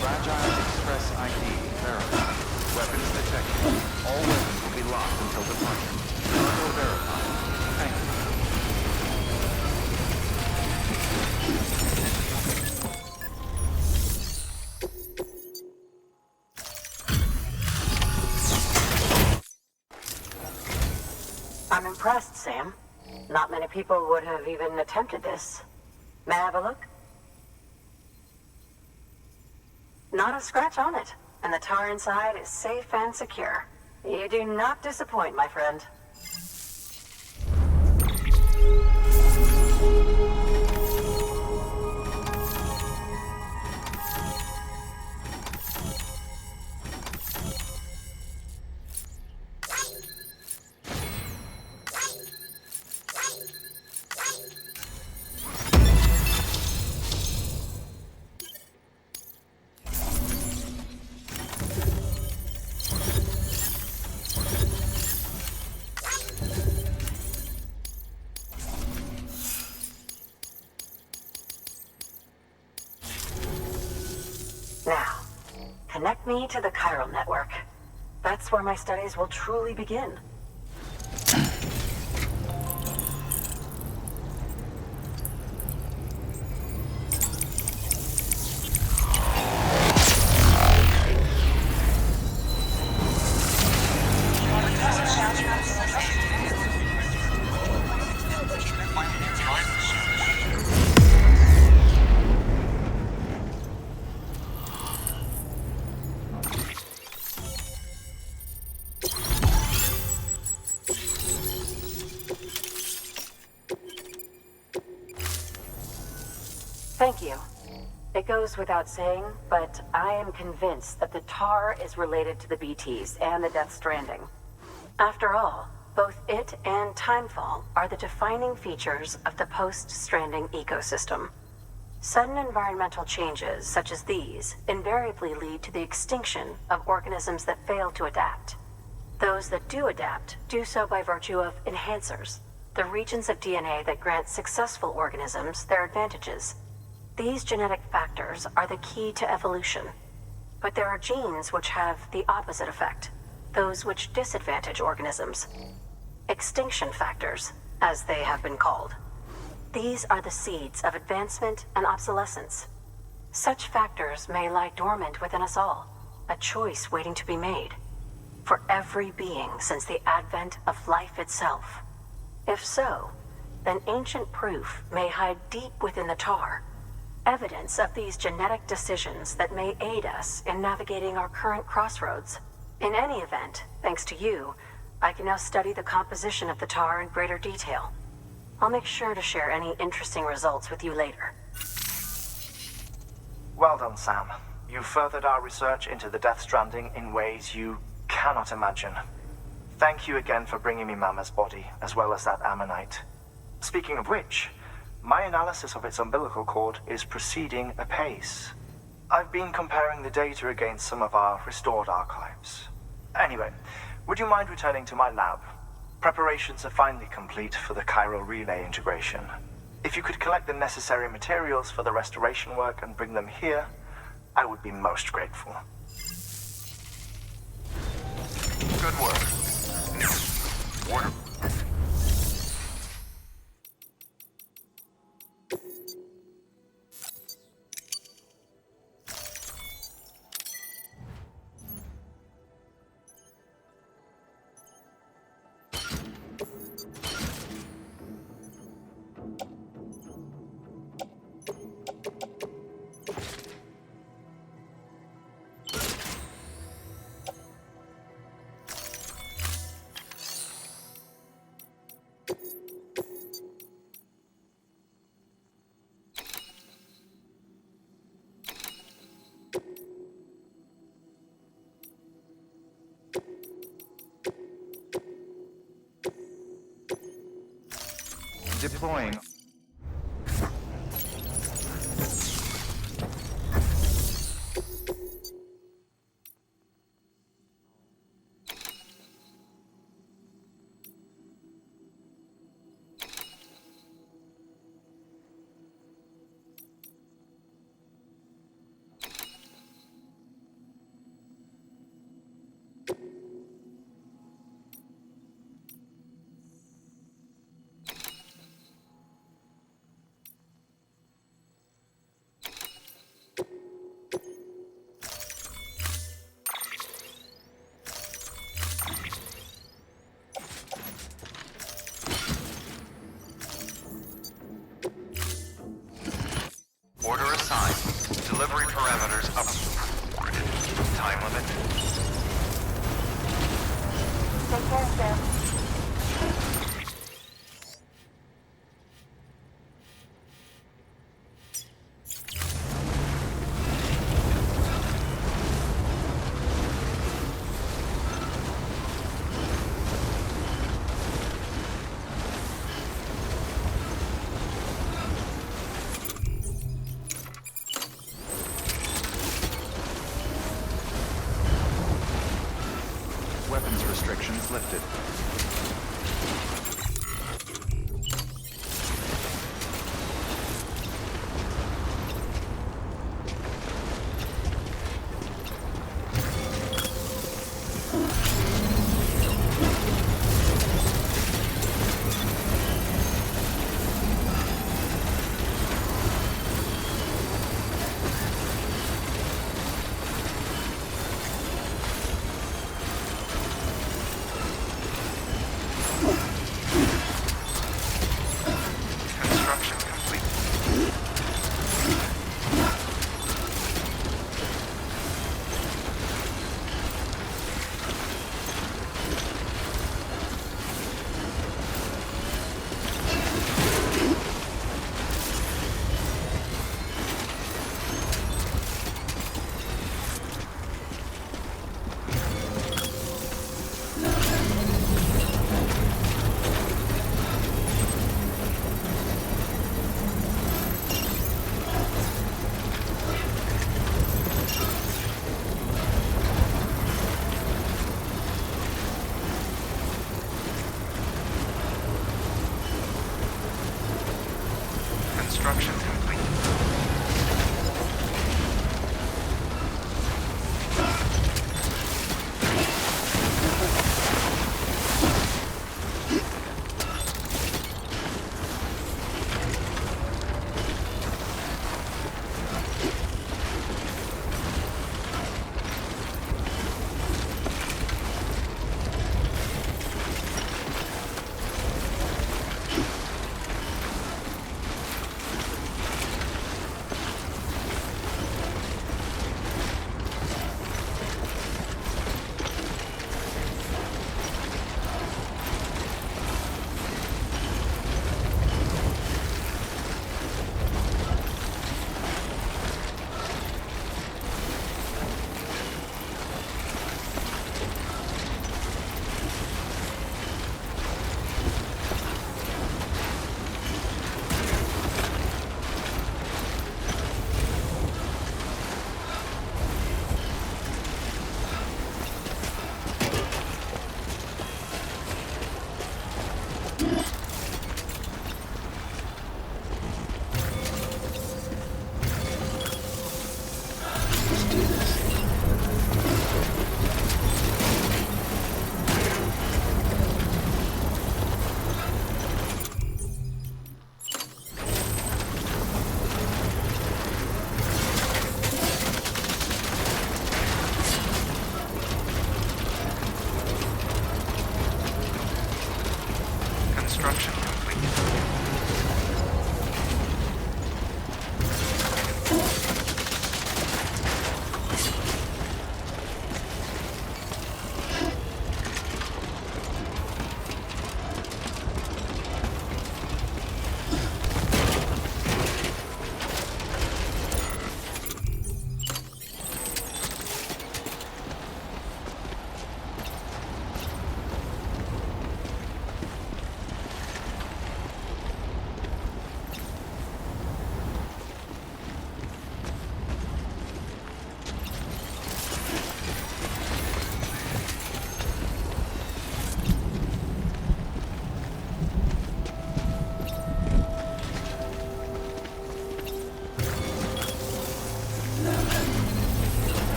Fragile Express ID verified. Weapons detected. All weapons will be locked until departure. Cargo verified. Thank you. I'm impressed, Sam. Not many people would have even attempted this. May I have a look? Not a scratch on it, and the tar inside is safe and secure. You do not disappoint, my friend. Now, connect me to the Chiral Network. That's where my studies will truly begin. Thank you. It goes without saying, but I am convinced that the tar is related to the BTs and the Death Stranding. After all, both it and Timefall are the defining features of the post-Stranding ecosystem. Sudden environmental changes such as these invariably lead to the extinction of organisms that fail to adapt. Those that do adapt do so by virtue of enhancers, the regions of DNA that grant successful organisms their advantages. These genetic factors are the key to evolution. But there are genes which have the opposite effect, those which disadvantage organisms. Extinction factors, as they have been called. These are the seeds of advancement and obsolescence. Such factors may lie dormant within us all, a choice waiting to be made. For every being since the advent of life itself. If so, then ancient proof may hide deep within the tar, evidence of these genetic decisions that may aid us in navigating our current crossroads. In any event, thanks to you, I can now study the composition of the tar in greater detail. I'll make sure to share any interesting results with you later. Well done, Sam. You furthered our research into the Death Stranding in ways you cannot imagine. Thank you again for bringing me Mama's body, as well as that ammonite. Speaking of which, my analysis of its umbilical cord is proceeding apace. I've been comparing the data against some of our restored archives. Anyway, would you mind returning to my lab? Preparations are finally complete for the chiral relay integration. If you could collect the necessary materials for the restoration work and bring them here, I would be most grateful. Good work. Order. Deploying. of it. Take care, Sam. Weapons restrictions lifted.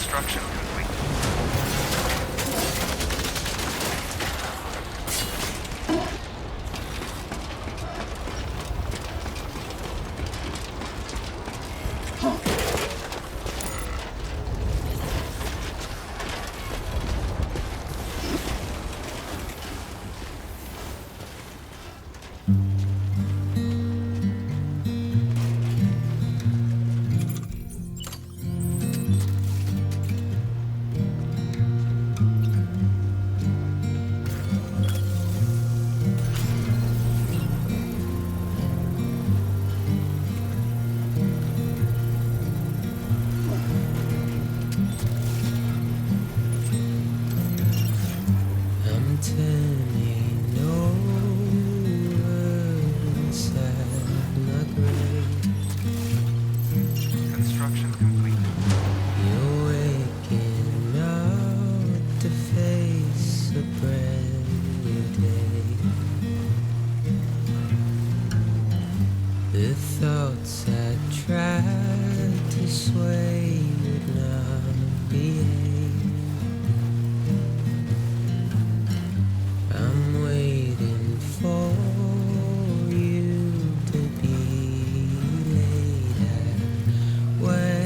Construction complete. Construction complete. You're waking up to face a brand new day. The thoughts I tried to sway would not behave. I'm waiting for you to be laid. Wait.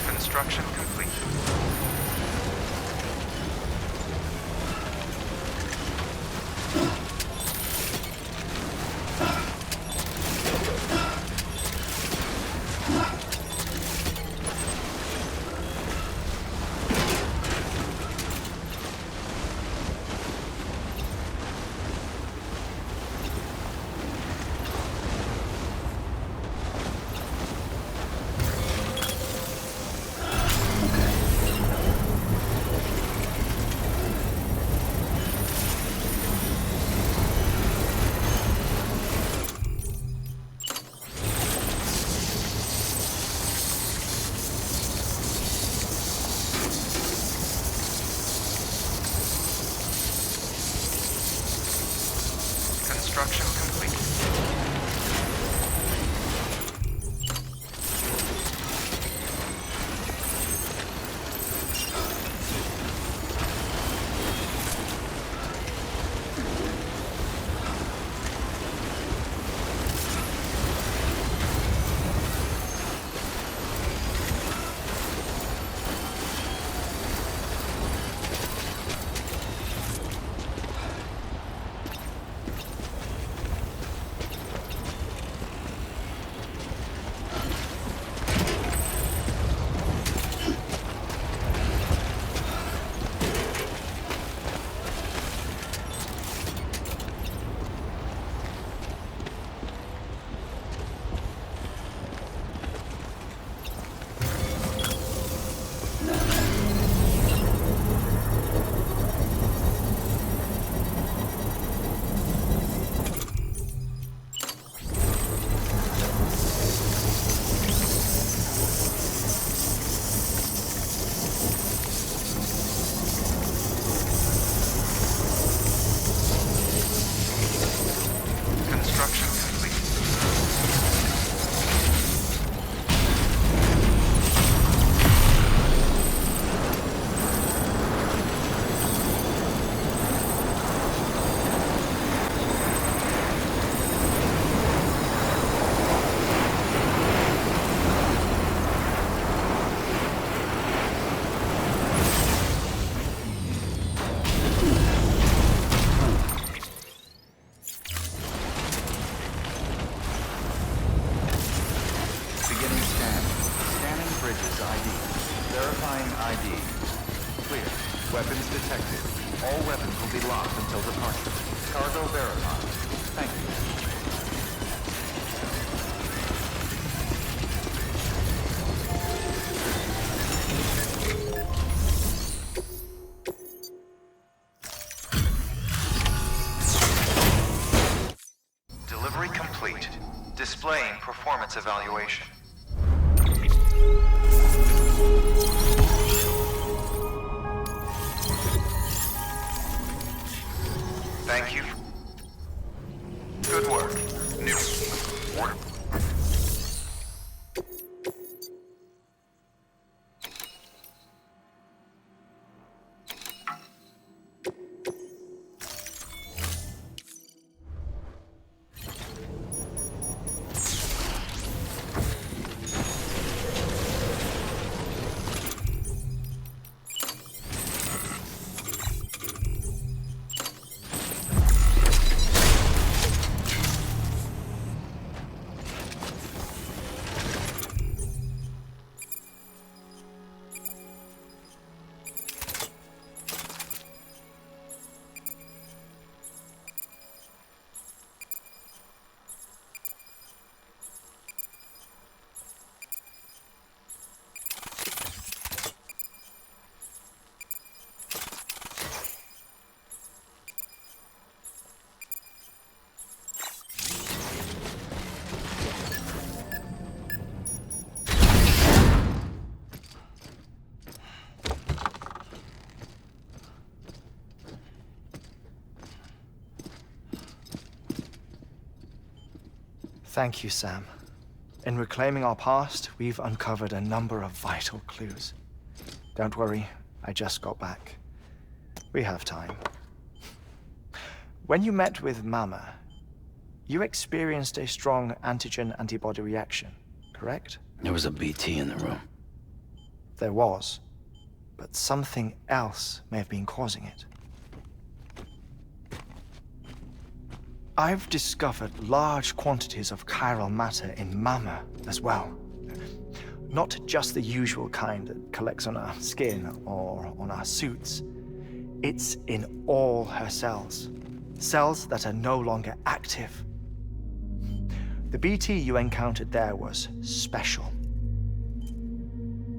Construction complete. Construction complete. Weapons detected. All weapons will be locked until departure. Cargo verified. Thank you. Delivery complete. Displaying performance evaluation. Thank you. Good work. New. Order. Thank you, Sam. In reclaiming our past, we've uncovered a number of vital clues. Don't worry, I just got back. We have time. When you met with Mama, you experienced a strong antigen-antibody reaction, correct? There was a BT in the room. There was, but something else may have been causing it. I've discovered large quantities of chiral matter in Mama as well. Not just the usual kind that collects on our skin or on our suits. It's in all her cells. Cells that are no longer active. The BT you encountered there was special.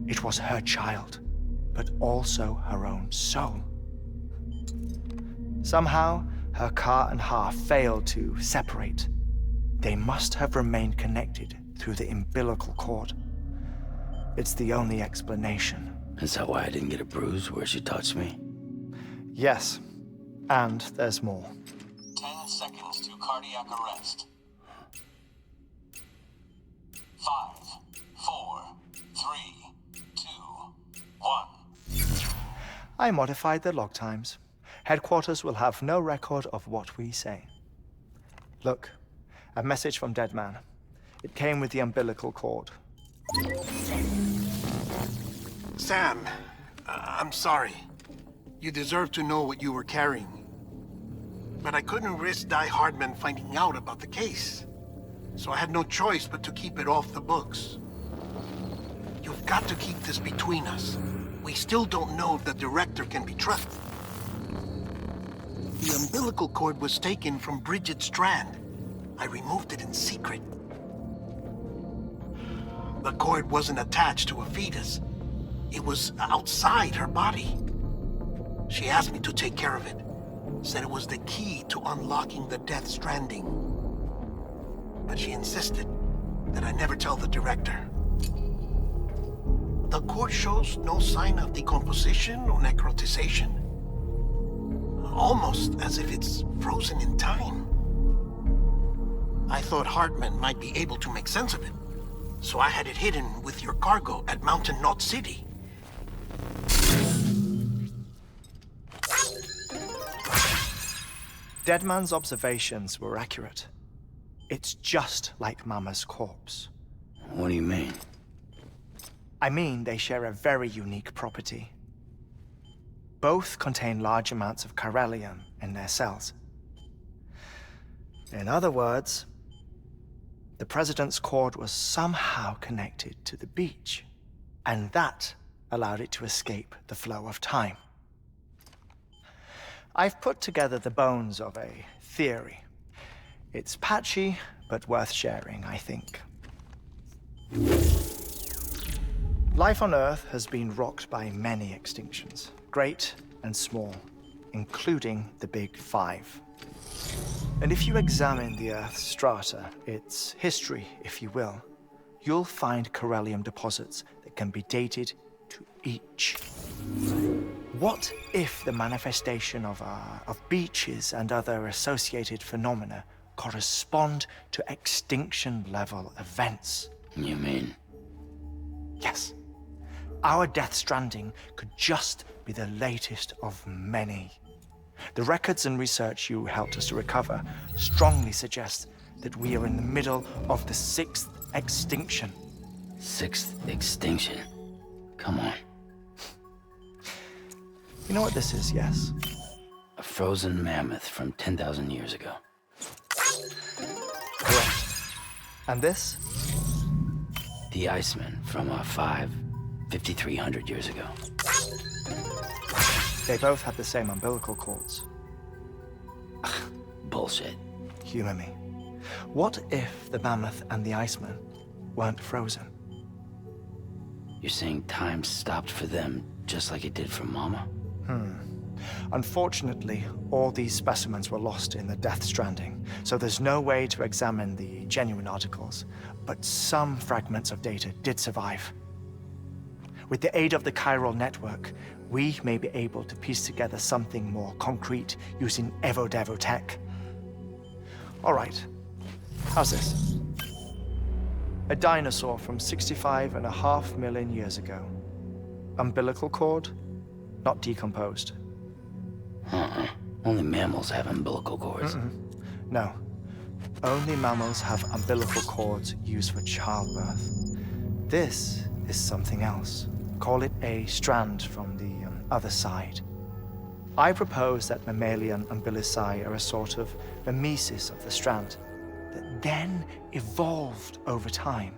It was her child, but also her own soul. Somehow, her car and half failed to separate. They must have remained connected through the umbilical cord. It's the only explanation. Is that why I didn't get a bruise where she touched me? Yes, and there's more. 10 seconds to cardiac arrest. 5, 4, 3, 2, 1. I modified the log times. Headquarters will have no record of what we say. Look, a message from Deadman. It came with the umbilical cord. Sam, I'm sorry. You deserve to know what you were carrying. But I couldn't risk Die Hardman finding out about the case. So I had no choice but to keep it off the books. You've got to keep this between us. We still don't know if the director can be trusted. The umbilical cord was taken from Bridget's strand. I removed it in secret. The cord wasn't attached to a fetus. It was outside her body. She asked me to take care of it. Said it was the key to unlocking the Death Stranding. But she insisted that I never tell the director. The cord shows no sign of decomposition or necrotization. Almost as if it's frozen in time. I thought Hartman might be able to make sense of it, so I had it hidden with your cargo at Mountain Knot City. Deadman's observations were accurate. It's just like Mama's corpse. What do you mean? I mean, they share a very unique property. Both contain large amounts of chiralium in their cells. In other words, the president's cord was somehow connected to the beach, and that allowed it to escape the flow of time. I've put together the bones of a theory. It's patchy, but worth sharing, I think. Life on Earth has been rocked by many extinctions, great and small, including the Big Five. And if you examine the Earth's strata, its history, if you will, you'll find corallium deposits that can be dated to each. What if the manifestation of beaches and other associated phenomena correspond to extinction-level events? You mean? Yes. Our Death Stranding could just be the latest of many. The records and research you helped us to recover strongly suggest that we are in the middle of the 6th extinction. 6th extinction? Come on. You know what this is, yes? A frozen mammoth from 10,000 years ago. Correct. And this? The Iceman from 5,300 years ago. They both had the same umbilical cords. Bullshit. Humor me. What if the mammoth and the Iceman weren't frozen? You're saying time stopped for them just like it did for Mama? Unfortunately, all these specimens were lost in the Death Stranding, so there's no way to examine the genuine articles, but some fragments of data did survive. With the aid of the Chiral Network, we may be able to piece together something more concrete using Evo-Devo tech. All right, how's this? A dinosaur from 65.5 million years ago. Umbilical cord, not decomposed. Only mammals have umbilical cords. No, only mammals have umbilical cords used for childbirth. This is something else. Call it a strand from the other side. I propose that mammalian umbilici are a sort of mimesis of the strand that then evolved over time.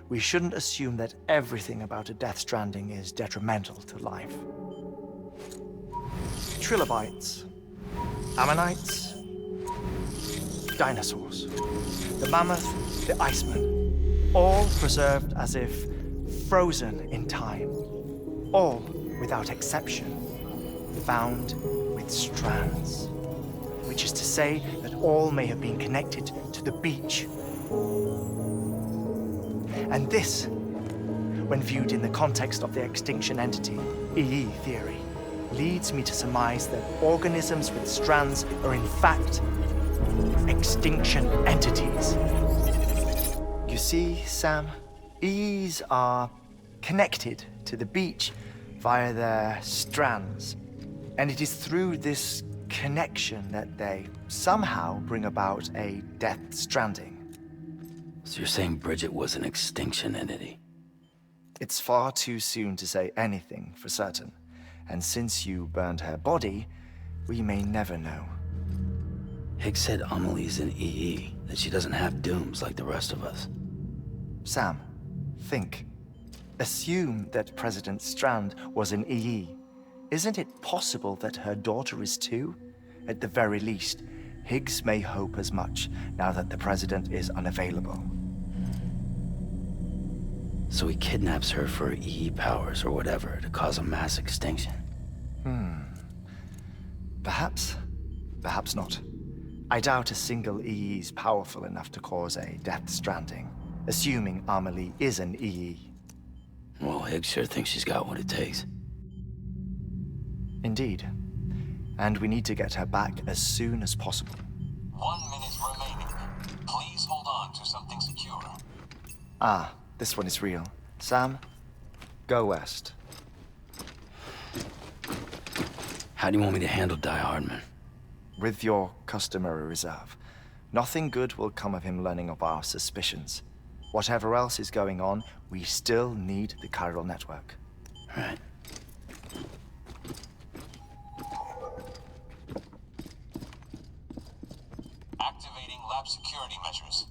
We shouldn't assume that everything about a Death Stranding is detrimental to life. Trilobites, ammonites, dinosaurs, the mammoth, the Iceman, all preserved as if frozen in time, all without exception, found with strands, which is to say that all may have been connected to the beach. And this, when viewed in the context of the extinction entity, EE theory, leads me to surmise that organisms with strands are in fact extinction entities. You see, Sam, EEs are connected to the beach via their strands. And it is through this connection that they somehow bring about a Death Stranding. So you're saying Bridget was an extinction entity? It's far too soon to say anything for certain. And since you burned her body, we may never know. Higgs said Amelie's an EE, that she doesn't have dooms like the rest of us. Sam, think. Assume that President Strand was an EE. Isn't it possible that her daughter is too? At the very least, Higgs may hope as much now that the president is unavailable. So he kidnaps her for EE powers or whatever to cause a mass extinction. Perhaps. Perhaps not. I doubt a single EE is powerful enough to cause a Death Stranding, assuming Amelie is an EE. Well, Higgs sure thinks she's got what it takes. Indeed. And we need to get her back as soon as possible. 1 minute remaining. Please hold on to something secure. Ah, this one is real. Sam, go west. How do you want me to handle Die Hardman? With your customary reserve. Nothing good will come of him learning of our suspicions. Whatever else is going on, we still need the Chiral Network. Right. Activating lab security measures.